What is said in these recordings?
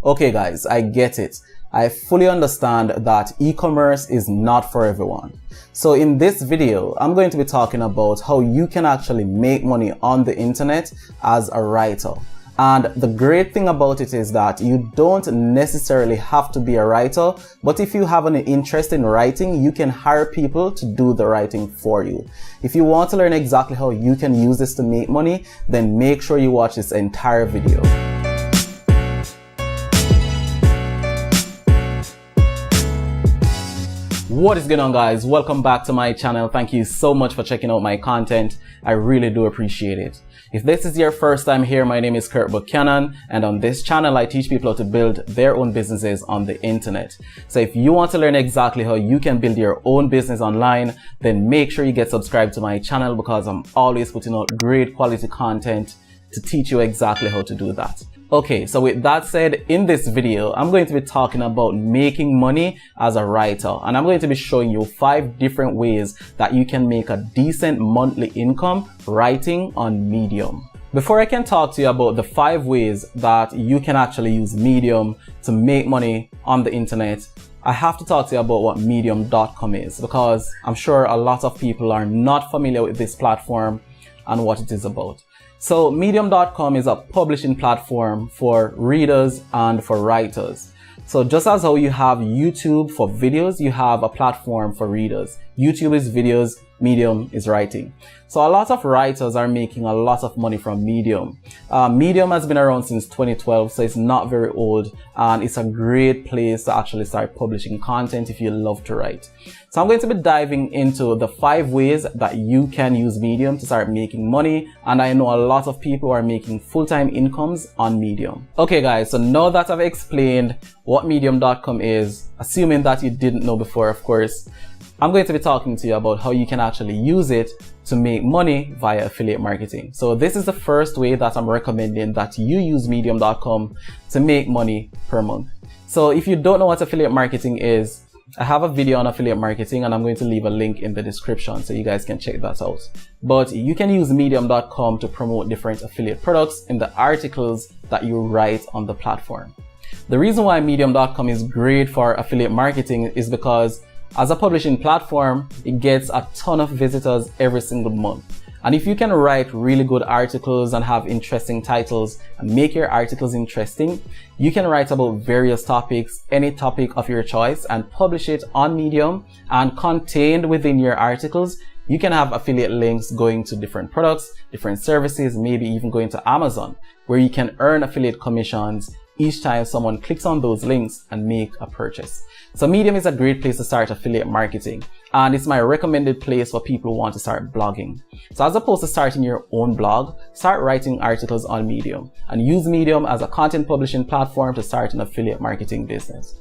Okay guys, I get it. I fully understand that e-commerce is not for everyone. So in this video, I'm going to be talking about how you can actually make money on the internet as a writer. And the great thing about it is that you don't necessarily have to be a writer, but if you have an interest in writing, you can hire people to do the writing for you. If you want to learn exactly how you can use this to make money, then make sure you watch this entire video. What is going on, guys? Welcome back to my channel. Thank you so much for checking out my content. I really do appreciate it. If this is your first time here, my name is Kirk Buchanan, and on this channel I teach people how to build their own businesses on the internet. So if you want to learn exactly how you can build your own business online, then make sure you get subscribed to my channel because I'm always putting out great quality content to teach you exactly how to do that. Okay, so with that said, in this video, I'm going to be talking about making money as a writer, and I'm going to be showing you 5 different ways that you can make a decent monthly income writing on Medium. Before I can talk to you about the 5 ways that you can actually use Medium to make money on the internet, I have to talk to you about what Medium.com is, because I'm sure a lot of people are not familiar with this platform and what it is about. So Medium.com is a publishing platform for readers and for writers. So just as how you have YouTube for videos, you have a platform for readers. YouTube is videos, Medium is writing. So a lot of writers are making a lot of money from Medium. Medium has been around since 2012, so it's not very old, and it's a great place to actually start publishing content if you love to write. So I'm going to be diving into the 5 ways that you can use Medium to start making money, and I know a lot of people are making full-time incomes on Medium. Okay guys, so now that I've explained what Medium.com is, assuming that you didn't know before, of course, I'm going to be talking to you about how you can actually use it to make money via affiliate marketing. So this is the first way that I'm recommending that you use Medium.com to make money per month. So if you don't know what affiliate marketing is, I have a video on affiliate marketing and I'm going to leave a link in the description so you guys can check that out. But you can use Medium.com to promote different affiliate products in the articles that you write on the platform. The reason why Medium.com is great for affiliate marketing is because as a publishing platform, it gets a ton of visitors every single month. And if you can write really good articles and have interesting titles and make your articles interesting, you can write about various topics, any topic of your choice, and publish it on Medium. And contained within your articles, you can have affiliate links going to different products, different services, maybe even going to Amazon, where you can earn affiliate commissions each time someone clicks on those links and make a purchase. So Medium is a great place to start affiliate marketing, and it's my recommended place for people who want to start blogging. So as opposed to starting your own blog, start writing articles on Medium and use Medium as a content publishing platform to start an affiliate marketing business.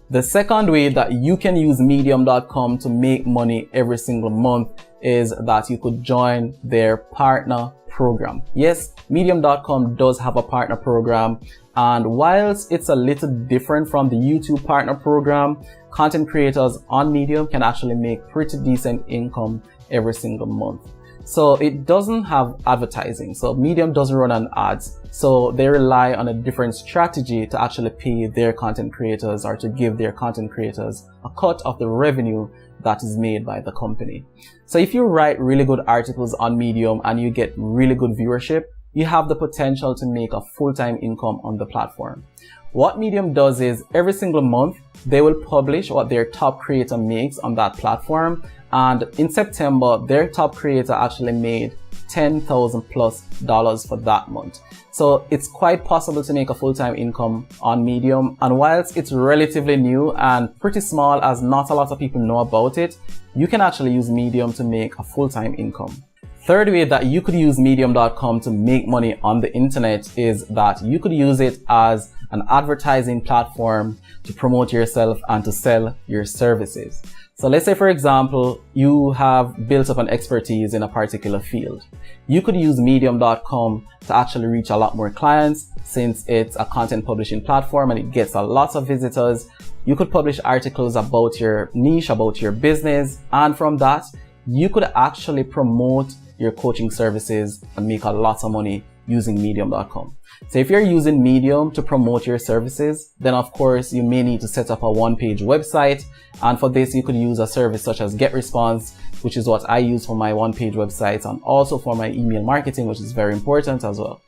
The second way that you can use Medium.com to make money every single month is that you could join their partner program. Yes, Medium.com does have a partner program, and whilst it's a little different from the YouTube partner program, content creators on Medium can actually make pretty decent income every single month. So it doesn't have advertising, so Medium doesn't run on ads, so they rely on a different strategy to actually pay their content creators, or to give their content creators a cut of the revenue that is made by the company. So if you write really good articles on Medium and you get really good viewership, you have the potential to make a full-time income on the platform. What Medium does is every single month they will publish what their top creator makes on that platform, and in September their top creator actually made $10,000 plus for that month. So it's quite possible to make a full-time income on Medium, and whilst it's relatively new and pretty small as not a lot of people know about it, you can actually use Medium to make a full-time income. Third way that you could use Medium.com to make money on the internet is that you could use it as an advertising platform to promote yourself and to sell your services. So let's say, for example, you have built up an expertise in a particular field. You could use Medium.com to actually reach a lot more clients, since it's a content publishing platform and it gets a lot of visitors. You could publish articles about your niche, about your business, and from that, you could actually promote your coaching services and make a lot of money using medium.com. So if you're using Medium to promote your services, then of course you may need to set up a one-page website. And for this, you could use a service such as GetResponse, which is what I use for my one-page websites and also for my email marketing, which is very important as well.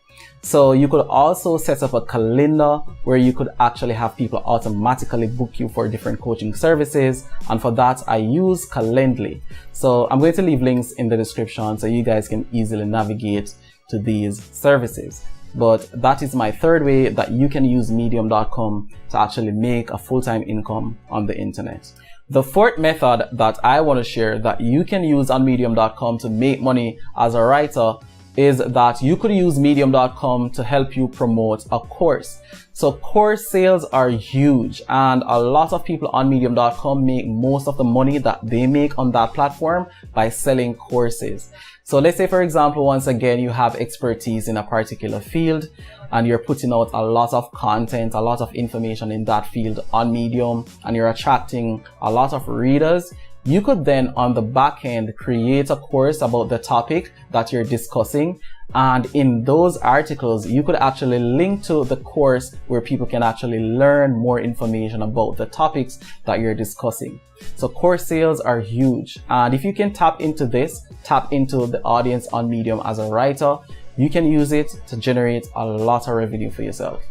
So you could also set up a calendar where you could actually have people automatically book you for different coaching services. And for that, I use Calendly. So I'm going to leave links in the description so you guys can easily navigate to these services. But that is my third way that you can use medium.com to actually make a full-time income on the internet. The fourth method that I want to share that you can use on medium.com to make money as a writer is that you could use medium.com to help you promote a course. So course sales are huge, and a lot of people on medium.com make most of the money that they make on that platform by selling courses. So let's say, for example, once again, you have expertise in a particular field and you're putting out a lot of content, a lot of information in that field on Medium, and you're attracting a lot of readers. You could then on the back end create a course about the topic that you're discussing, and in those articles you could actually link to the course where people can actually learn more information about the topics that you're discussing. So course sales are huge, and if you can tap into the audience on Medium as a writer, you can use it to generate a lot of revenue for yourself.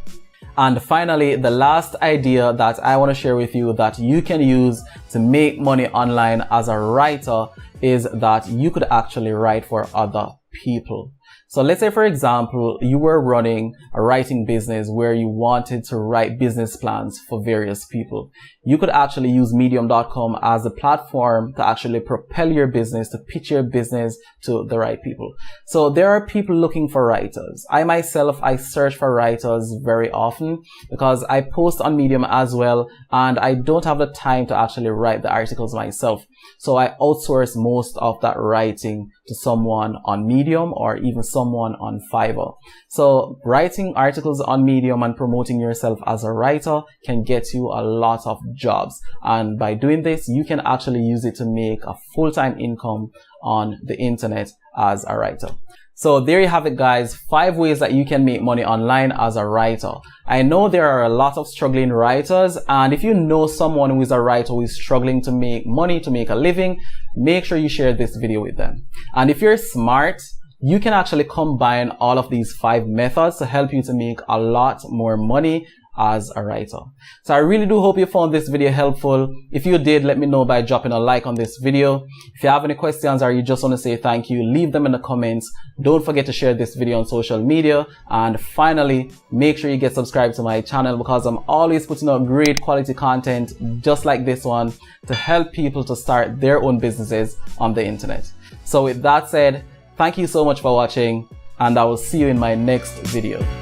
And finally, the last idea that I want to share with you that you can use to make money online as a writer is that you could actually write for other people. So let's say, for example, you were running a writing business where you wanted to write business plans for various people. You could actually use medium.com as a platform to actually propel your business, to pitch your business to the right people. So there are people looking for writers. I myself, I search for writers very often because I post on Medium as well, and I don't have the time to actually write the articles myself. So I outsource most of that writing to someone on Medium or even someone on Fiverr. So writing articles on Medium and promoting yourself as a writer can get you a lot of jobs. And by doing this, you can actually use it to make a full-time income on the internet as a writer. So there you have it, guys. 5 ways that you can make money online as a writer. I know there are a lot of struggling writers, and if you know someone who is a writer who is struggling to make money, to make a living, make sure you share this video with them. And if you're smart, you can actually combine all of these 5 methods to help you to make a lot more money as a writer. So I really do hope you found this video helpful. If you did, let me know by dropping a like on this video. If you have any questions or you just want to say thank you, leave them in the comments. Don't forget to share this video on social media. And finally, make sure you get subscribed to my channel because I'm always putting out great quality content just like this one to help people to start their own businesses on the internet. So with that said, thank you so much for watching, and I will see you in my next video.